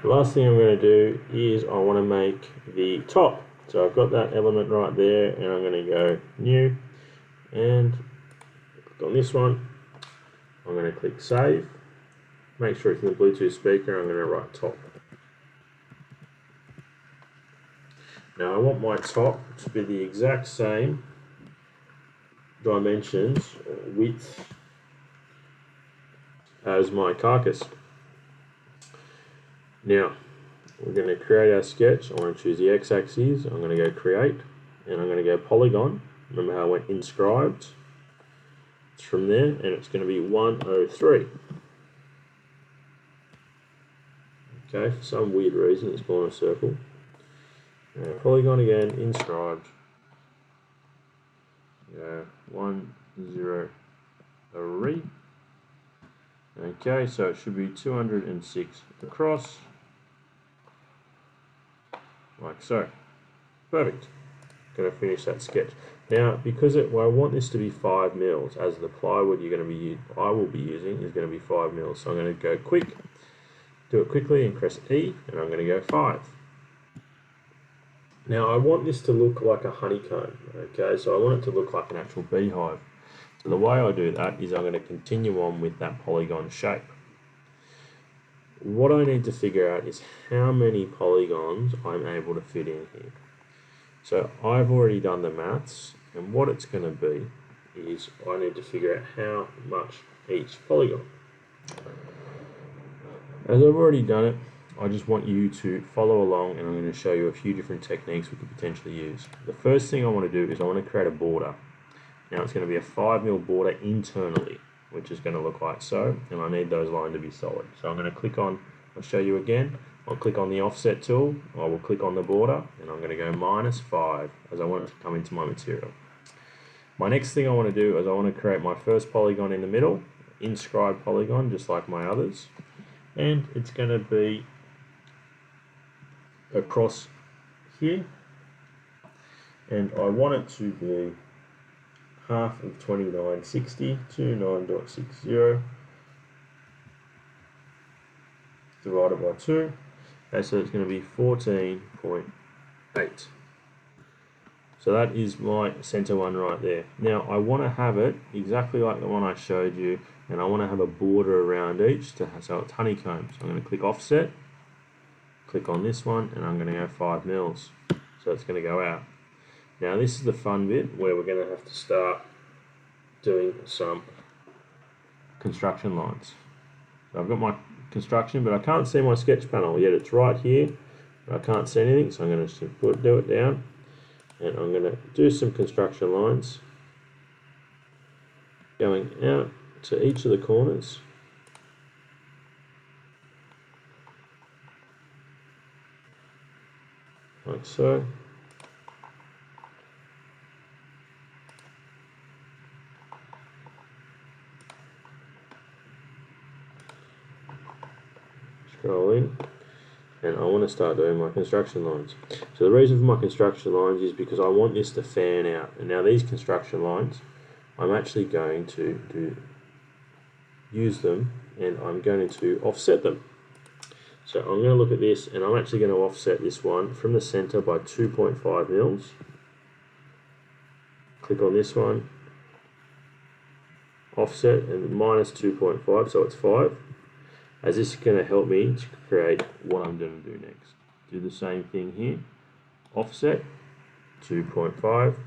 The last thing I'm going to do is I want to make the top. So I've got that element right there, and I'm going to go new and click on this one. I'm going to click save. Make sure it's in the Bluetooth speaker. I'm going to write top. Now I want my top to be the exact same dimensions or width as my carcass. Now we're going to create our sketch. I want to choose the x-axis. I'm going to go create, and I'm going to go polygon. Remember how I went inscribed? It's from there, and it's going to be 103. Okay, for some weird reason it's gone a circle. Polygon again, inscribed. 103. Okay, so it should be 206 across, like so. Perfect. Going to finish that sketch. Now, because I want this to be 5 mils, as the plywood I will be using is going to be 5 mils. So I'm going to go quick, do it quickly, and press E, and I'm going to go 5. Now I want this to look like a honeycomb, okay, so I want it to look like an actual beehive. So the way I do that is I'm going to continue on with that polygon shape. What I need to figure out is how many polygons I'm able to fit in here. So I've already done the maths, and what it's going to be is I need to figure out how much each polygon. As I've already done it, I just want you to follow along, and I'm going to show you a few different techniques we could potentially use. The first thing I want to do is I want to create a border. Now it's going to be a 5 mil border internally, which is going to look like so, and I need those lines to be solid. So I'm going to click on, I'll show you again, I'll click on the offset tool, I will click on the border, and I'm going to go -5 as I want it to come into my material. My next thing I want to do is I want to create my first polygon in the middle, inscribed polygon just like my others, and it's going to be across here, and I want it to be half of 2960 to 9.60 divided by 2. Okay, so it's going to be 14.8. So that is my center one right there. Now I want to have it exactly like the one I showed you, and I want to have a border around each so it's honeycomb. So I'm going to click offset, click on this one, and I'm going to go 5 mils. So it's going to go out. Now this is the fun bit where we're going to have to start doing some construction lines. So I've got my construction, but I can't see my sketch panel yet. It's right here, but I can't see anything, so I'm going to do it down, and I'm going to do some construction lines going out to each of the corners. Like so. Scroll in, and I want to start doing my construction lines. So the reason for my construction lines is because I want this to fan out. And now these construction lines, I'm actually going to use them, and I'm going to offset them. So I'm going to look at this, and I'm actually going to offset this one from the center by 2.5 mils. Click on this one, offset, and -2.5, so it's 5. As this is going to help me to create what I'm going to do next. Do the same thing here, offset, 2.5.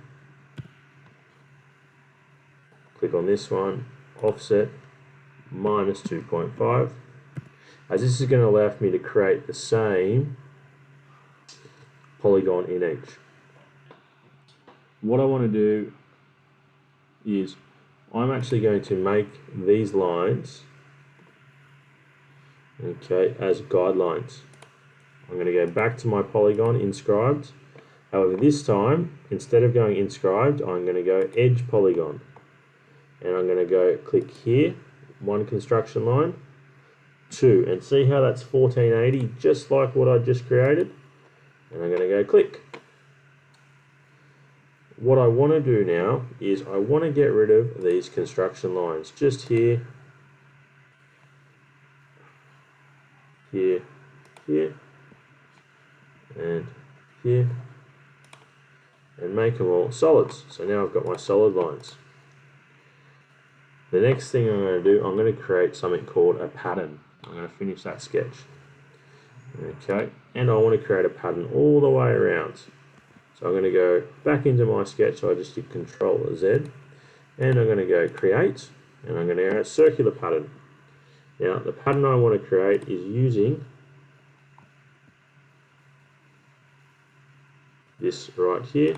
Click on this one, offset, -2.5. As this is going to allow for me to create the same polygon in each. What I want to do is I'm actually going to make these lines, okay, as guidelines. I'm going to go back to my polygon inscribed. However, this time, instead of going inscribed, I'm going to go edge polygon. And I'm going to go click here, one construction line, 2, and see how that's 1480, just like what I just created. And I'm going to go click. What I want to do now is I want to get rid of these construction lines just here, here, here and here, and make them all solids. So now I've got my solid lines. The next thing I'm going to do, I'm going to create something called a pattern. I'm going to finish that sketch. Okay, and I want to create a pattern all the way around. So I'm going to go back into my sketch, so I just did Control Z, and I'm going to go Create, and I'm going to go Circular Pattern. Now the pattern I want to create is using this right here,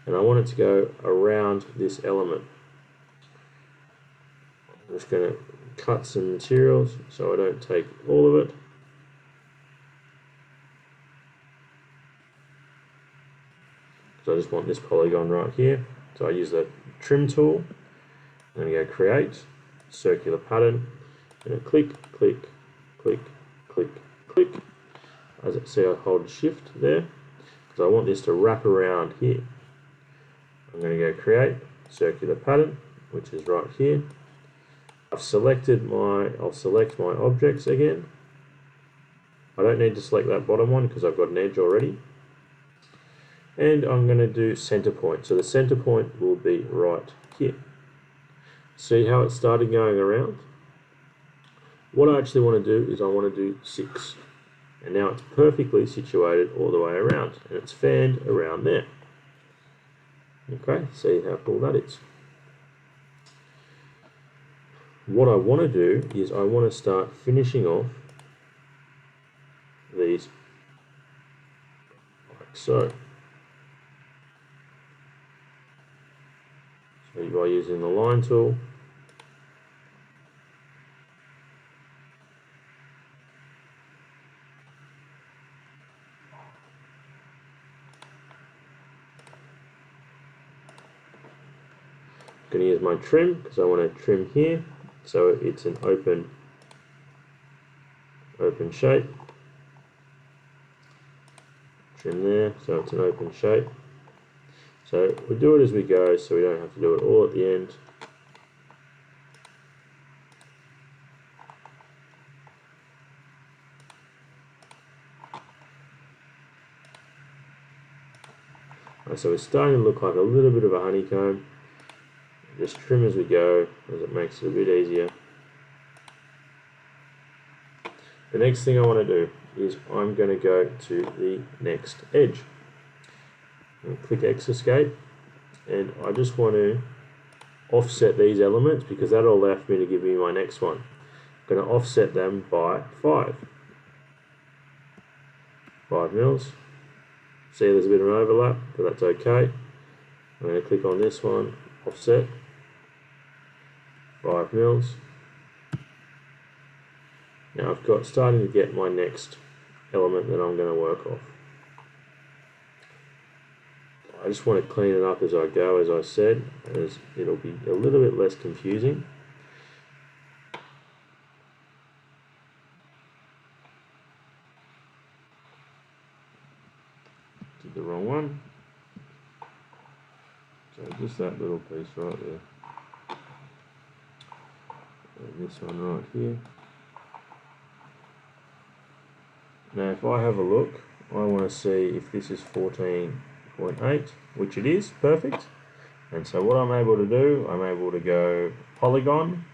and I want it to go around this element. I'm just going to cut some materials so I don't take all of it. So I just want this polygon right here. So I use the trim tool. I'm going to go Create, Circular Pattern, and click, click, click, click, click. As you see, I hold Shift there because I want this to wrap around here. I'm going to go Create, Circular Pattern, which is right here. I'll select my objects again. I don't need to select that bottom one because I've got an edge already. And I'm going to do center point. So the center point will be right here. See how it started going around? What I actually want to do is I want to do 6. And now it's perfectly situated all the way around. And it's fanned around there. Okay, see how cool that is. What I want to do is I want to start finishing off these like so. So by using the line tool, I'm going to use my trim because I want to trim here so it's an open shape. Trim there so it's an open shape. So we'll do it as we go so we don't have to do it all at the end. So it's starting to look like a little bit of a honeycomb. Just trim as we go, as it makes it a bit easier. The next thing I want to do is I'm going to go to the next edge. Click X Escape, and I just want to offset these elements because that'll allow me to give me my next one. I'm going to offset them by 5 mils. See, there's a bit of an overlap, but that's okay. I'm going to click on this one, offset 5 mils. Now I've got starting to get my next element that I'm going to work off. I just want to clean it up as I go, as I said, as it'll be a little bit less confusing. Did the wrong one. So just that little piece right there. And this one right here. Now if I have a look, I want to see if this is 14.8, which it is, perfect. And so what I'm able to do, I'm able to go polygon,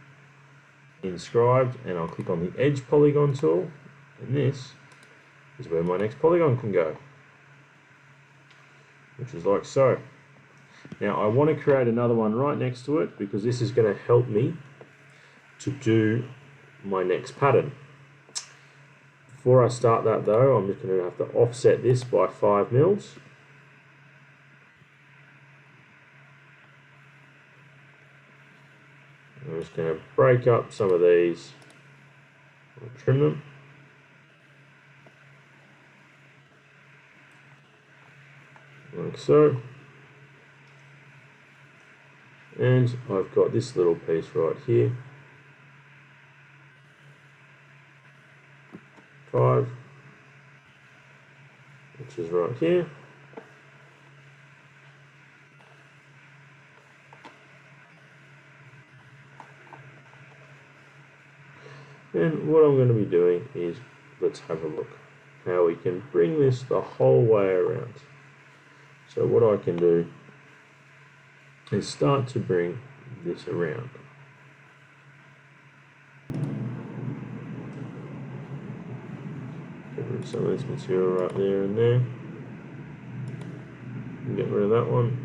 inscribed, and I'll click on the edge polygon tool, and this is where my next polygon can go, which is like so. Now I want to create another one right next to it because this is going to help me to do my next pattern. Before I start that though, I'm just going to have to offset this by 5 mils. I'm just going to break up some of these, I'll trim them. Like so. And I've got this little piece right here. 5, which is right here. And what I'm going to be doing is, let's have a look how we can bring this the whole way around. So what I can do is start to bring this around. Get rid of some of this material right there and there. And get rid of that one.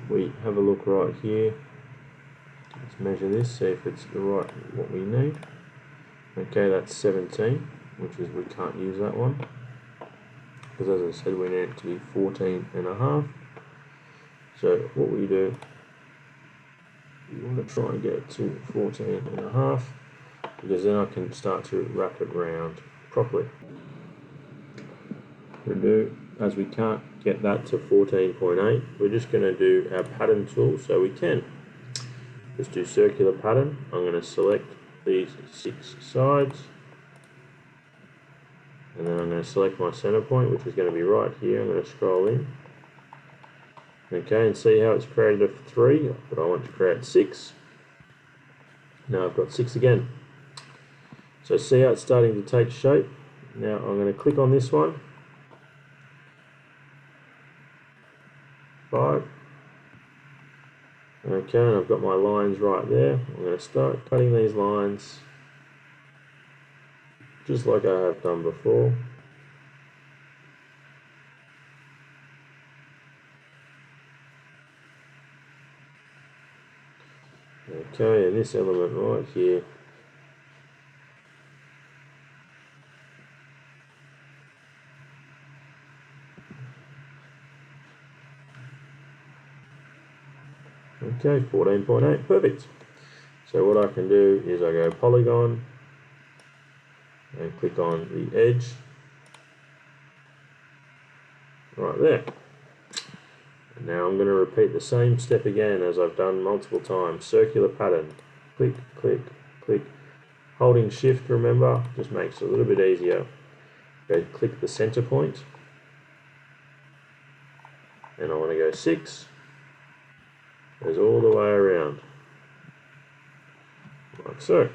We have a look right here. Let's measure this, see if it's the right what we need. Okay, that's 17, which is we can't use that one because, as I said, we need it to be 14 and a half. So what we do, we want to try and get it to 14 and a half because then I can start to wrap it round properly. We do, as we can't get that to 14.8, we're just going to do our pattern tool. So we can just do circular pattern. I'm going to select these 6 sides, and then I'm going to select my center point, which is going to be right here. I'm going to scroll in. Okay, and see how it's created a 3, but I want to create 6. Now I've got 6 again. So see how it's starting to take shape. Now I'm going to click on this one. 5. Okay, and I've got my lines right there. I'm going to start cutting these lines just like I have done before. Okay, and this element right here, okay, 14.8, perfect. So what I can do is I go polygon and click on the edge right there. And now I'm going to repeat the same step again as I've done multiple times. Circular pattern, click, click, click. Holding shift, remember, just makes it a little bit easier. Go click the center point, and I want to go 6. Goes all the way around, like so.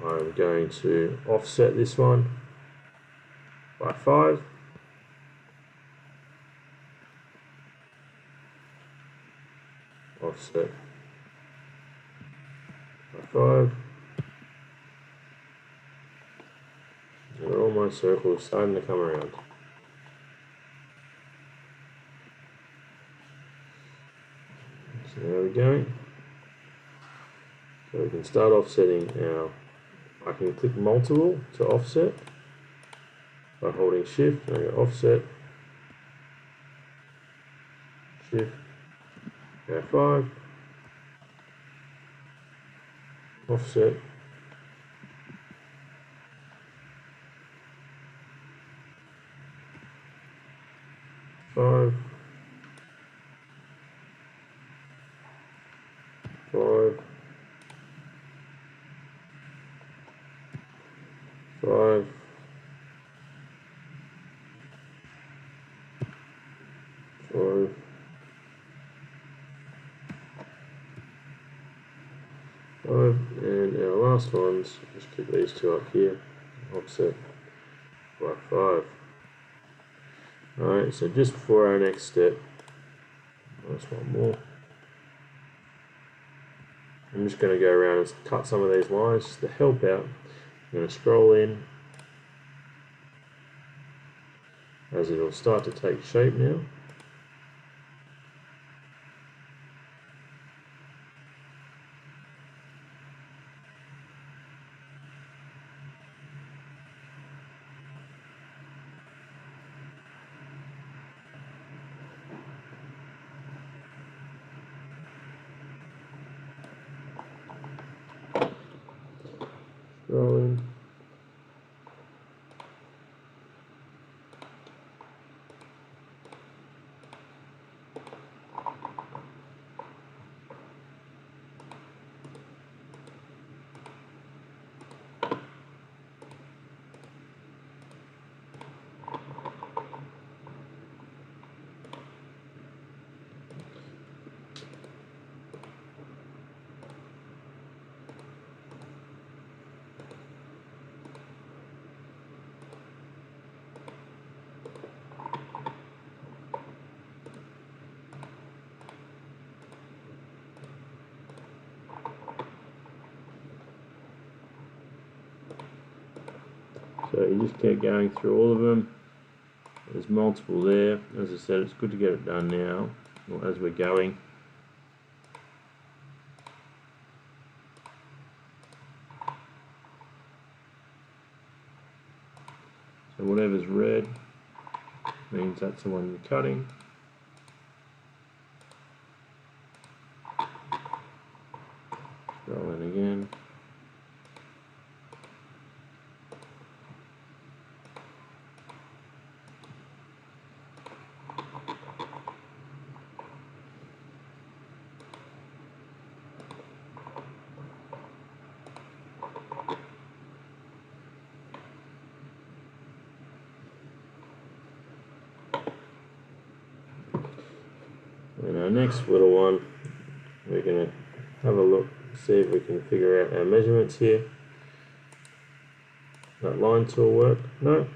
I'm going to offset this one by 5. Offset by 5. And all my circles starting to come around. So there we go. So we can start offsetting our, I can click multiple to offset by holding shift, and I go offset, shift, go 5, offset, 5, 5, 5, 5, 5, and our last ones, just click these 2 up here, offset by 5. Alright, so just before our next step, just one more. I'm just going to go around and cut some of these lines just to help out. I'm going to scroll in as it will start to take shape now. Scrolling. So you just keep going through all of them. There's multiple there. As I said, it's good to get it done now, or as we're going. So whatever's red means that's the one you're cutting. Scroll in again. And our next little one, we're going to have a look, see if we can figure out our measurements here. That line tool work? No.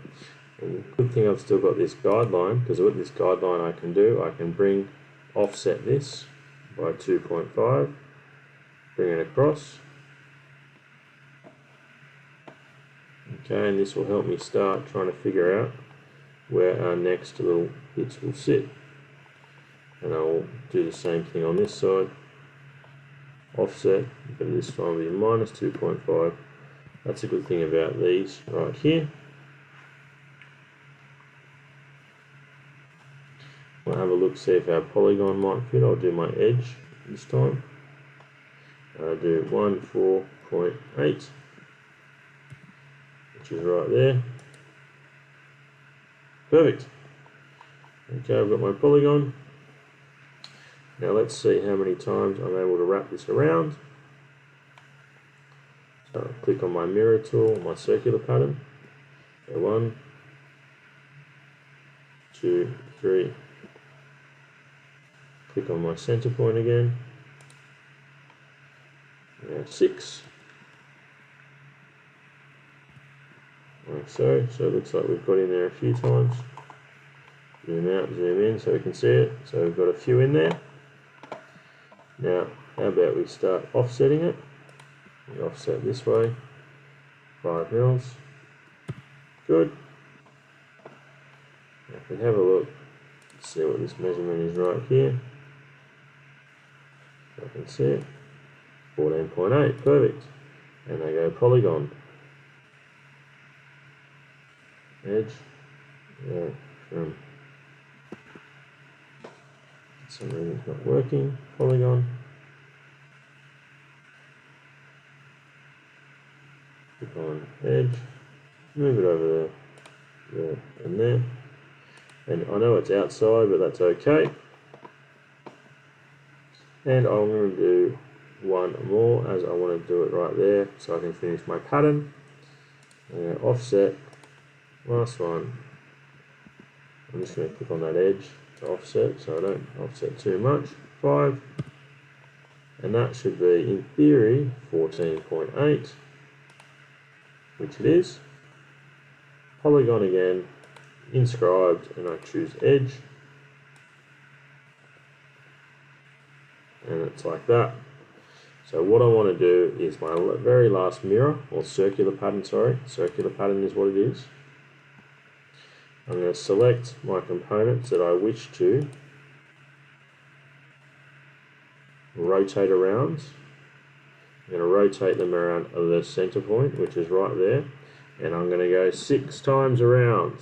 And the good thing I've still got this guideline, because with this guideline I can offset this by 2.5, bring it across. Okay, and this will help me start trying to figure out where our next little bits will sit. And I'll do the same thing on this side, offset, but this time will be minus 2.5. That's a good thing about these right here. I'll have a look, see if our polygon might fit. I'll do my edge this time. I'll do 14.8, which is right there. Perfect. Okay, I've got my polygon. Now let's see how many times I'm able to wrap this around. So I'll click on my mirror tool, my circular pattern. So 1, 2, 3. Click on my center point again. Now 6. Like so. So it looks like we've got in there a few times. Zoom out, zoom in so we can see it. So we've got a few in there. Now, how about we start offsetting it? We offset this way, 5 mils. Good. Now if we have a look, see what this measurement is right here. I can see it. 14.8, perfect. And I go polygon. Edge. Yeah, from some reason it's not working. Polygon. Click on edge. Move it over there, and there. And I know it's outside, but that's okay. And I'm going to do one more, as I want to do it right there, so I can finish my pattern. I'm going to offset. Last one. I'm just going to click on that edge to offset, so I don't offset too much. 5, and that should be, in theory, 14.8, which it is. Polygon again, inscribed, and I choose edge, and it's like that. So what I want to do is my very last mirror, or circular pattern, sorry, circular pattern is what it is. I'm going to select my components that I wish to rotate around. I'm going to rotate them around the center point, which is right there, and I'm going to go 6 times around,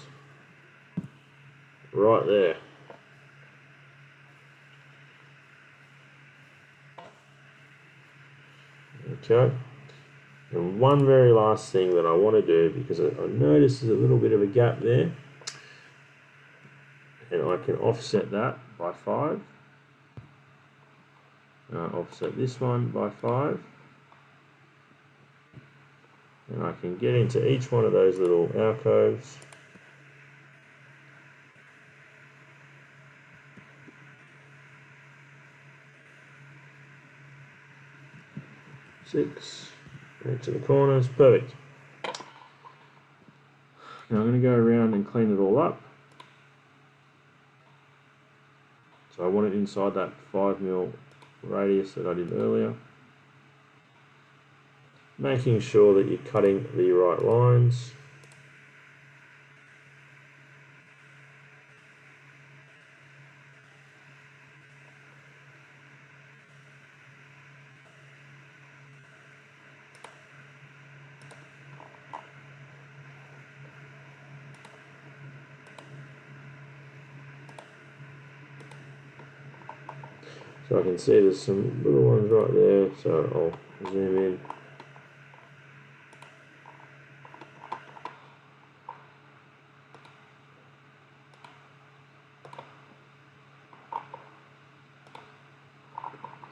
right there. Okay, and one very last thing that I want to do, because I notice there's a little bit of a gap there, and I can offset that by 5. Offset this one by 5. And I can get into each one of those little alcoves. Six, into the corners, perfect. Now I'm going to go around and clean it all up. So I want it inside that 5mm radius that I did earlier. Making sure that you're cutting the right lines. So I can see there's some little ones right there, so I'll zoom in.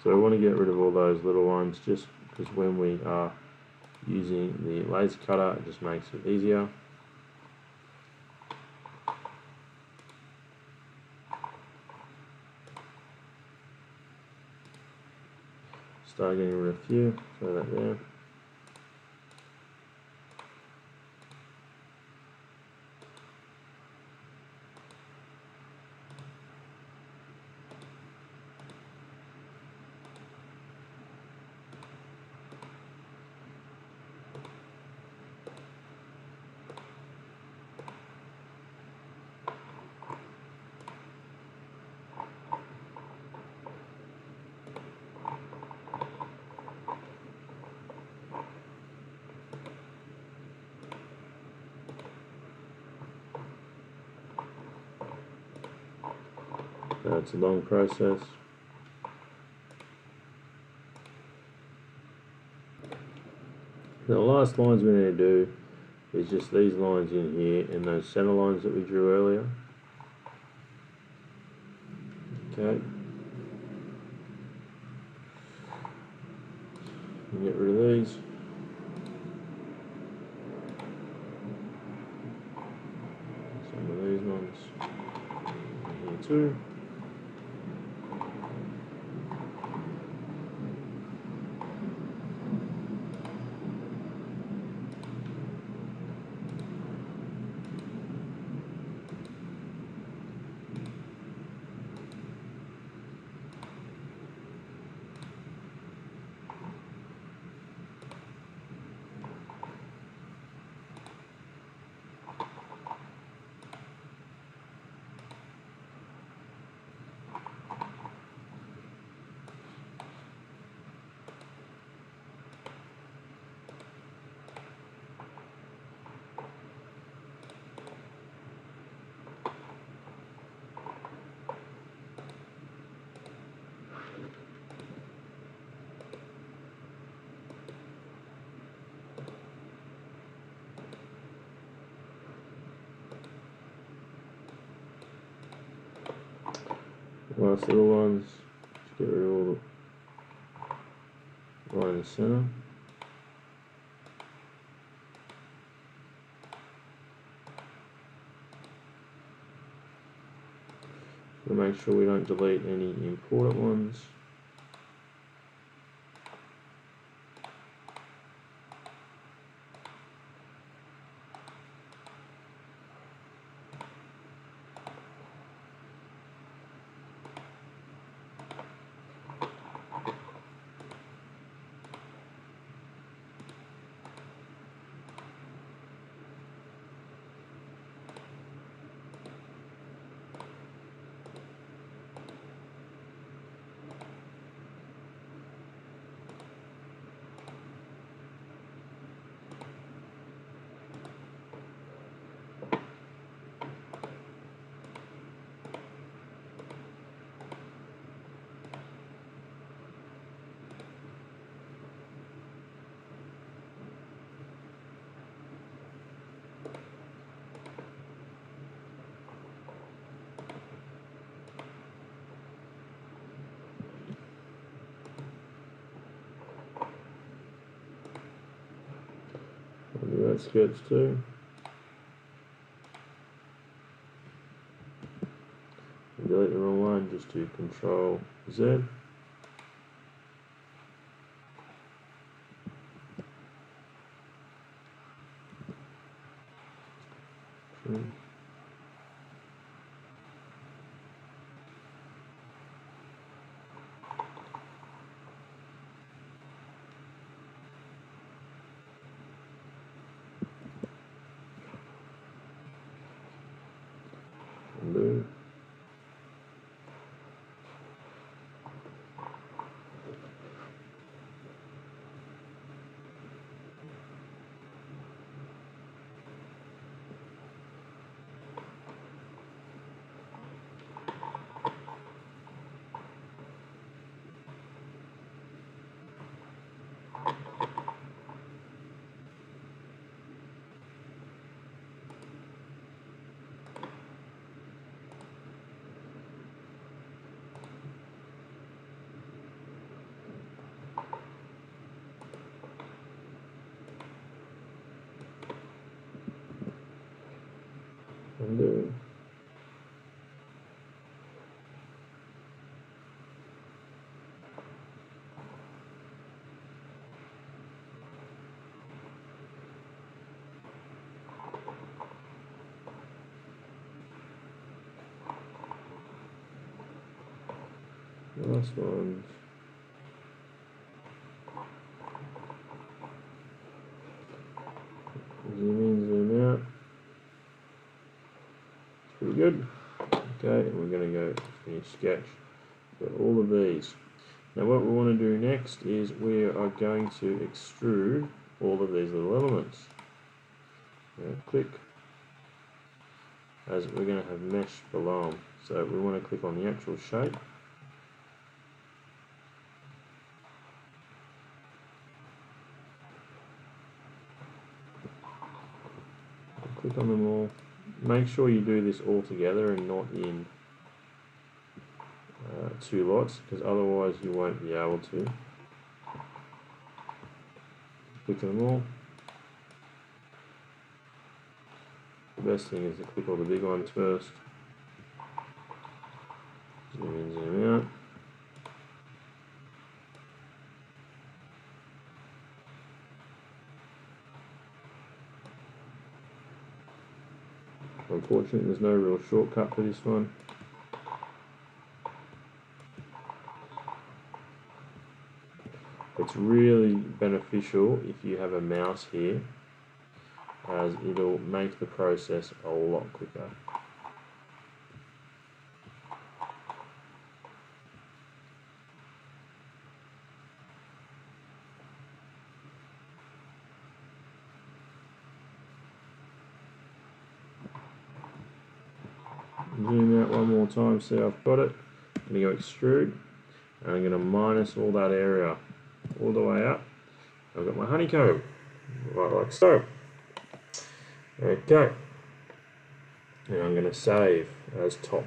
So I want to get rid of all those little ones just because when we are using the laser cutter, it just makes it easier. Start getting rid of a few, throw that there. It's a long process. Now the last lines we need to do is just these lines in here and those center lines that we drew earlier. Okay. Get rid of these. Some of these ones here too. Last little ones, just get rid of all the right in the center. We'll make sure we don't delete any important ones. I'll do that sketch too. Delete the wrong one, just do Control Z. Undo. Last one. Zoom in, zoom out. Pretty good. Okay, and we're going to go finish sketch for all of these. Now what we want to do next is we are going to extrude all of these little elements. Click, as we're going to have mesh below them. So we want to click on the actual shape. Click on them all. Make sure you do this all together and not in two lots, because otherwise you won't be able to. Click on them all. The best thing is to click all the big ones first. Zoom in, zoom out. Unfortunately, there's no real shortcut for this one. It's really beneficial if you have a mouse here, as it'll make the process a lot quicker. Zoom out one more time, see I've got it. I'm going to go extrude, and I'm going to minus all that area all the way up. I've got my honeycomb, right like so. Okay, and I'm going to save as top.